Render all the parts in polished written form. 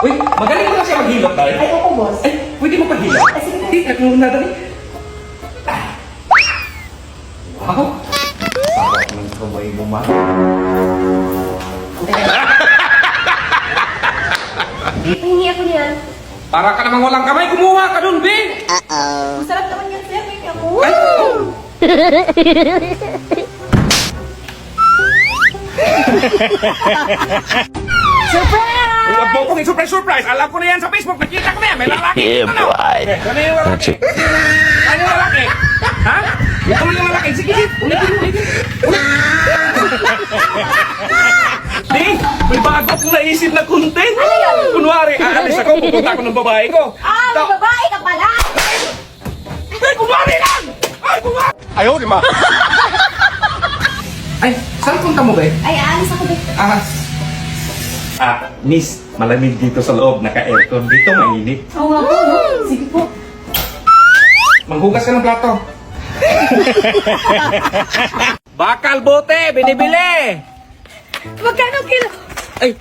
Uy, magaling mo na siya maghilot tayo. Ay, opo, boss. Ay, pwede mo paghilot? Ay, sige po. Hindi, mo na dali. Wow. Sarap ng kamay mo, ma. Pahingi ako niyan. Para ka namang walang kamay, kumuha ka dun, Ben. Masarap naman yan, sir. Pahingi ako. Ay! Surprise! Huwag mo kong surprise! Alam ko na yan sa Facebook. Nakita ko na yan. May lalaki. Yeah, Ano? boy. Ano yung lalaki? Ano yung lalaki? Ha? Ano yung lalaki? Sige, ulitin. Di, may bago akong naisip na content. Ano yun? Kunwari, aalis ako, pupunta ako ng babae ko. Ah, may babae ka pala! Ay, kunwari lang! Ay, kunwari! Ayaw, di ma. Ay, saan punta mo, be? Ay, aalis ako ba? Miss, malamig dito sa loob. Naka-aircon. Dito mainit. Oo nga po, no? Sige po. Manghugas ka ng plato. Bakal bote, binibili. Magkano kilo? Ay,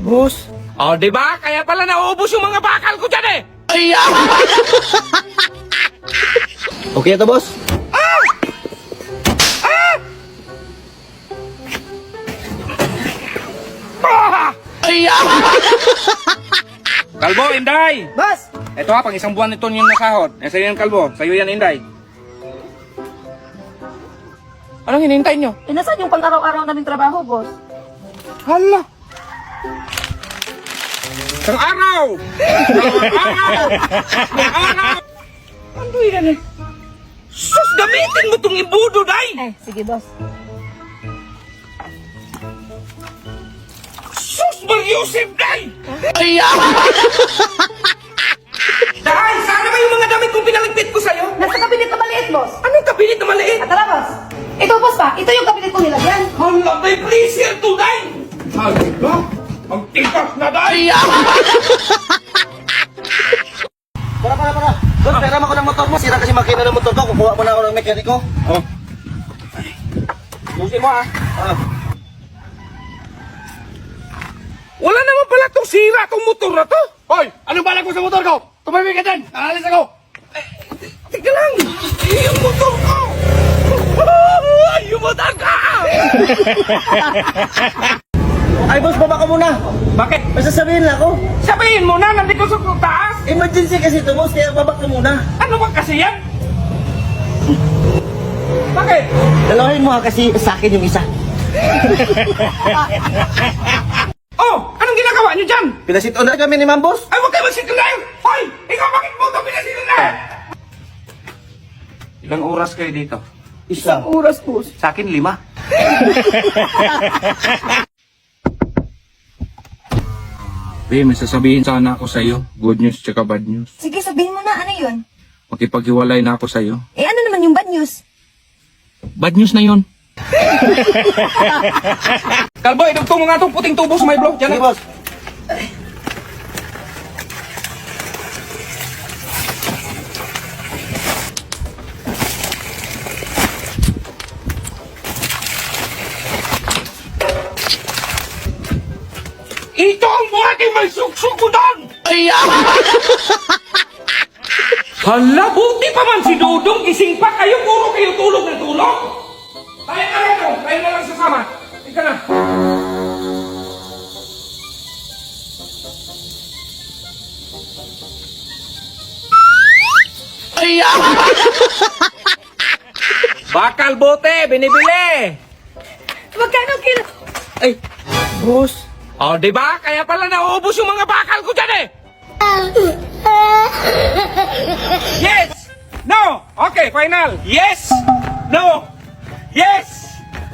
boss. Oh, di ba? Kaya pala nauubos yung mga bakal ko dyan eh. Okay ito, boss. Kalbo, Inday. Boss! Ito ha, pang isang buwan ito yung nasahod. Sa'yo yan, Kalbo. Sa'yo yan, Inday. Anong hinihintay nyo? Nasaan yung pang-araw-araw naming trabaho, boss? Hala! Isang araw! Isang araw! Ano yan eh? Sus, gamitin mo itong ibudo, Day! Ay, sige, boss. Sus, Mar-Yusef, Day! Day, sana ba yung mga damit kong pinaligpit ko sa'yo? Nasa kabinet na maliit, boss. Anong kabinet na maliit? At tara, boss. Ito, boss pa. Ito yung kabinet kong nilagyan. Hala, may pleasure to, Day! Hala, ang tikas na, Day! Para. Boss, pera mo ko ng motor mo. Sira kasi makina ng motor ko. Kukuha mo na ako ng mekaniko. Oh. Busin mo, Wala naman pala itong sira itong motor na to. Hoy! Anong balak mo sa motor ko? Tumawid ka dyan! Nakalis ako! Tika lang! Yung motor ko! Yung motor ko! Ay, boss, baba ka muna! Bakit? May sasabihin lang ako. Sabihin mo na, nandito sa taas! Emergency kasi ito, boss. Kaya baba ka muna. Ano ba kasi yan? Bakit? Dalawahin mo ha kasi sa akin yung isa. Oh! Anong ginagawa niyo dyan? Pinasit-on na kami ni Ma'am Boss. Ay, huwag kayo magsikilay! Hoy! Ikaw bakit mo ito pinasikilay? Ilang oras kayo dito? Isa. Oras, boss. Sa akin, 5. Be, may sasabihin sana ako sa'yo. Good news tsaka bad news. Sige, sabihin mo na. Ano yun? Makipaghiwalay na ako sa'yo. Eh, ano naman yung bad news? Bad news na yun. Kalbo, idugtong mo nga itong puting tubo sa may blog. Sige, Diyan, boss. Ito ang buhating may suksok ko doon! Hala, buti pa man si Dudong. Gising pa kayo, puro kayo tulog na tulog. Tayo na lang ito. Tayo na lang sasama. Ika na. Bakal bote, binibili. Magkano kilo? Ay, boss. Oh, di ba? Kaya pala nauubos yung mga bakal ko dyan eh. Yes! No! Okay, final. Yes! No! Yes!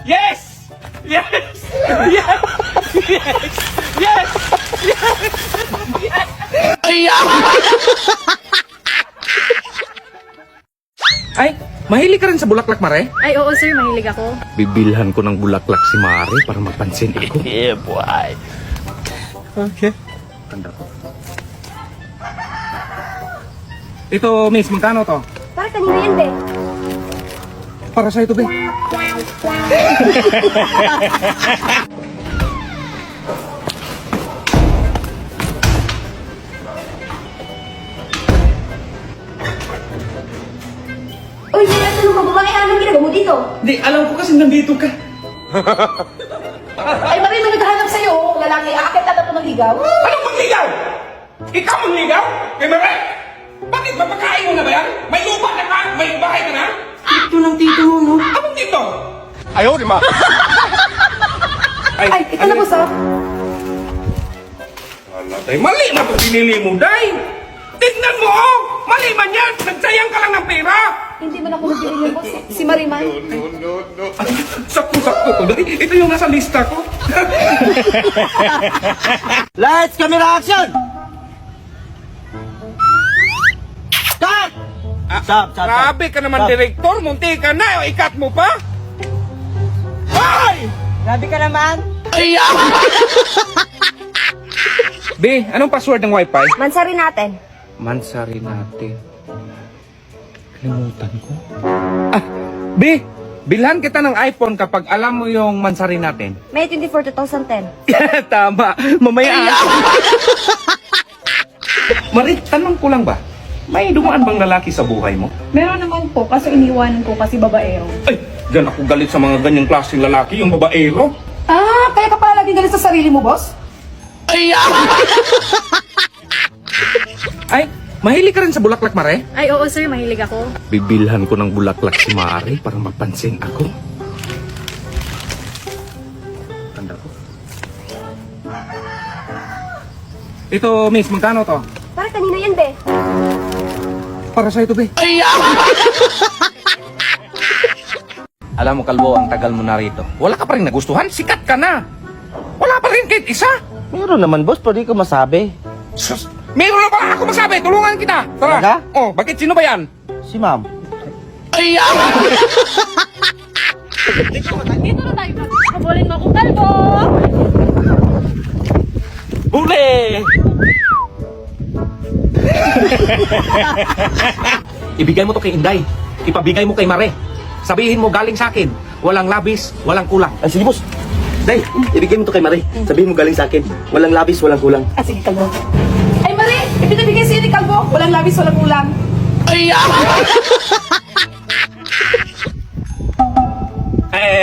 Yes! Yes! Yes! Yes! Yes! Ay, mahilig ka rin sa bulaklak, Mare? Ay, oo, sir. Mahilig ako. Bibilhan ko ng bulaklak si Mare para mapansin ako. Yeah, boy. Okay. Ganda ko. Ito, miss, magkano to? Para kanina yan, be. Para sa ito, be. ka babae, anong ginagawa mo dito? Di, alam ko kasi nandito ka. Ay, Marie, may naghahanap sa'yo, oh, lalaki. Aakit agad mo ng ligaw. Anong mangligaw? Ikaw mangligaw? Kay Mare? Bakit? Mapakain mo na ba yan? May lupa na ka? May bahay ka na? Tito ng tito mo, no? Anong dito? Ayaw, di ma. Ay, ito na, boss, oh. Wala, day. Mali na ito pinili mo, day. Tignan mo, oh. Mali man yan. Nagsayang ka lang ng pera. Hindi man ako nagbiling yun, boss. Si Marie man. Ay, sakto-sakto to, day. Ito yung nasa lista ko. Lights, camera, action! Stop! Stop, stop, Grabe ka naman, Stop. direktor. Munti ka na. Ikat mo pa. Ay! Grabe ka naman. Be, anong password ng wifi? Mansari natin. Mansari natin. Kalimutan ko. Ah, Be, bilhan kita ng iPhone kapag alam mo yung mansari natin. May 24, 2010. Tama. Mamaya. Marit, tanong ko lang ba? May dumaan bang lalaki sa buhay mo? Meron naman po, kaso iniwanan ko kasi babaero. Ay, dyan ako galit sa mga ganyang klaseng lalaki, yung babaero. Ah, kaya ka pala lagi galit sa sarili mo, boss? Ay, mahilig ka rin sa bulaklak, Mare? Ay, oo, sir. Mahilig ako. Bibilhan ko ng bulaklak si Mare para mapansin ako. Tanda ko. Ito, miss, magkano to? Para kanina yan, be. Para sa ito, be. Alam mo, Kalbo, ang tagal mo na rito. Wala ka pa rin nagustuhan? Sikat ka na. Wala pa rin kahit isa. Meron naman, boss, pero di ko masabi. Sus, meron na pala ako masabi. Tulungan kita. Tara. Talaga? Oh, bakit? Sino ba yan? Si ma'am. Dito na tayo. Habulin mo akong kalbo. Huli! Ibigay mo to kay Inday. Ipabigay mo kay Mare. Sabihin mo galing sa akin. Walang labis, walang kulang. Ay, sige, boss. Day, ibigay mo to kay Marie. Sabihin mo galing sa akin. Walang labis, walang kulang. Ah, sige, kalbo. Ay, Marie, ipinabigay sa'yo ni kalbo. Walang labis, walang ulam.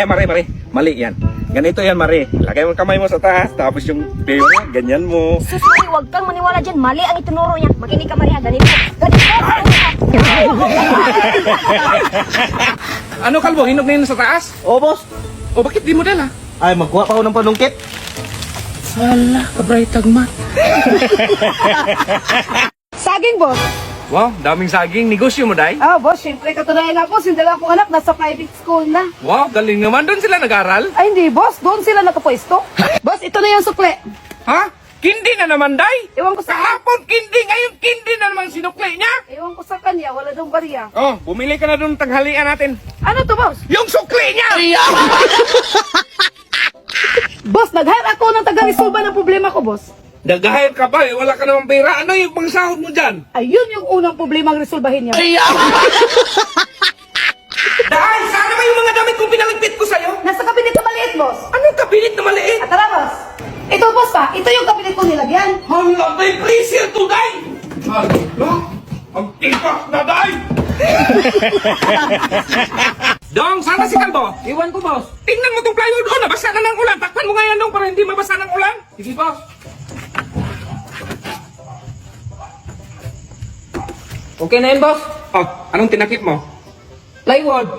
Mare. Mali yan. Ganito yan, Mare. Lagay mo ang kamay mo sa taas, tapos yung pera, ganyan mo. Sus, Marie, huwag kang maniwala dyan. Mali ang itinuro niya. Makinig ka, Marie, ha? Ganito. Ano, Kalbo? Hinog na yun sa taas? Oo, boss. O bakit di mo dala? Ay, magkuha pa ako ng panungkit. Wala, kabray tagmat. Saging, boss. Wow, daming saging. Negosyo mo, Day? Ah, boss, syempre, katunayan ako. Sindala akong anak, nasa private school na. Wow, galing naman. Doon sila nag-aral? Ay, hindi, boss. Doon sila nakapwesto. Boss, ito na yung sukle. Ha? Kindi na naman, Day? Ewan ko sa... Kahapon, kindi. Ngayon, kindi na naman sinukli niya. Ewan ko sa kanya, wala daw bariya. Oh, bumili ka na doon tanghalian natin. Ano to, boss? Yung sukli niya! Boss, nag-hire ako ng taga-resolve ng problema ko, boss. Nag-hire ka ba? Eh, wala ka namang pera. Ano yung pangsahod mo dyan? Ayun yung unang problema ang resolbahin niya. Dahil, sana ba yung mga damit kong pinaligpit ko sa'yo? Nasa kabinet na maliit, boss. Anong kabinet na maliit? At tara, boss. Ito, boss, pa. Ito yung kabinet ko nilagyan. Hala, may freezer to, Day! Hala, ang tipak na, Day! Dong, sana si Kalbo? Iwan ko, boss. Tingnan mo tong plywood. Oh, nabasa na ng ulan. Takpan mo nga yan, Dong, para hindi mabasa ng ulan. Sige, boss. Okay na yun, boss. Oh, anong tinakip mo? Plywood.